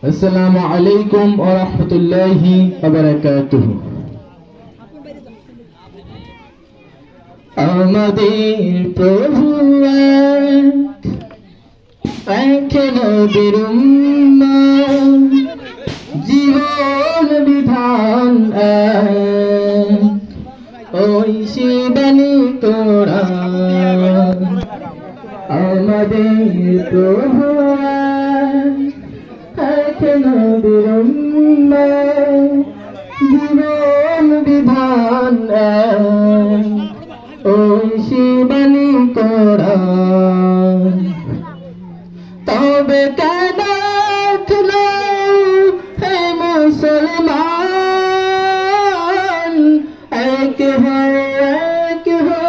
আসসালামু আলাইকুম ওয়া রাহমাতুল্লাহি ওয়া বারাকাতুহু। আমাদের প্রভু এক নবীর উম্মত, জীবন বিধান এক, ওই শিবানী কোরআন। আমাদের প্রভু এক নবীর উম্মত, জীবন বিধান এক, ওই শিবানী কোরআন। তবে কেন হে মুসলমান, এক হো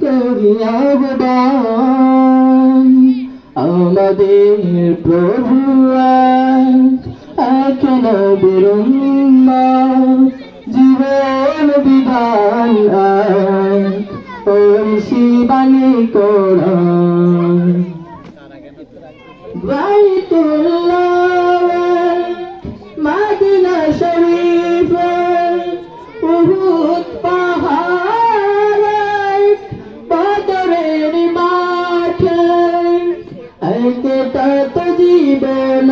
করি আহ্বান। আমাদের প্রভু এক নবীর উম্মত, জীবন বিধান এক, ওই শিবানী কোরআন। বাইতুল্লাহ মদিনা শরীফ, উহুদ পাহাড়, বদরের মাঠ, একটা তো জীবন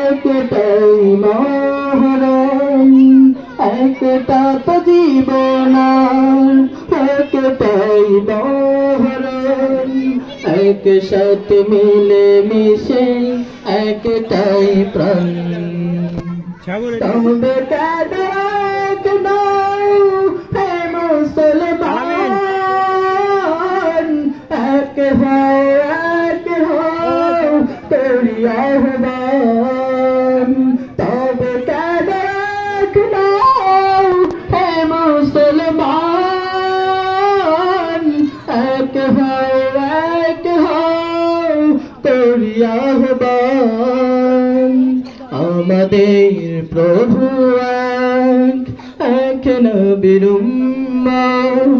একটাই মহরম, একটা তো জীবন একটাই মহরম। একসাথে মিলে মিশে একটাই প্রাণ। তবে কেন হে মুসলমান, এক হো করি আহ্বান। তবে কেন হে মুসলমান, এক হো করি আহ্বান। আমাদের প্রভু এক নবীর উম্মত,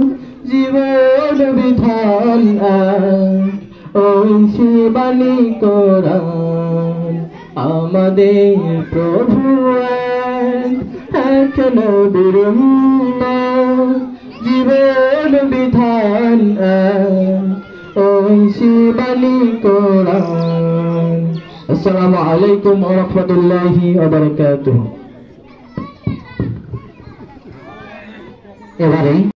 জীবন বিধান এক, ওই শিবানী কোরআন। আমাদের প্রভু এক নবীর উম্মত, জীবন বিধান এক, ওই শিবানী কোরআন। আসসালামু আলাইকুম ওয়া রাহমাতুল্লাহি ওয়া বারাকাতুহু। এবারে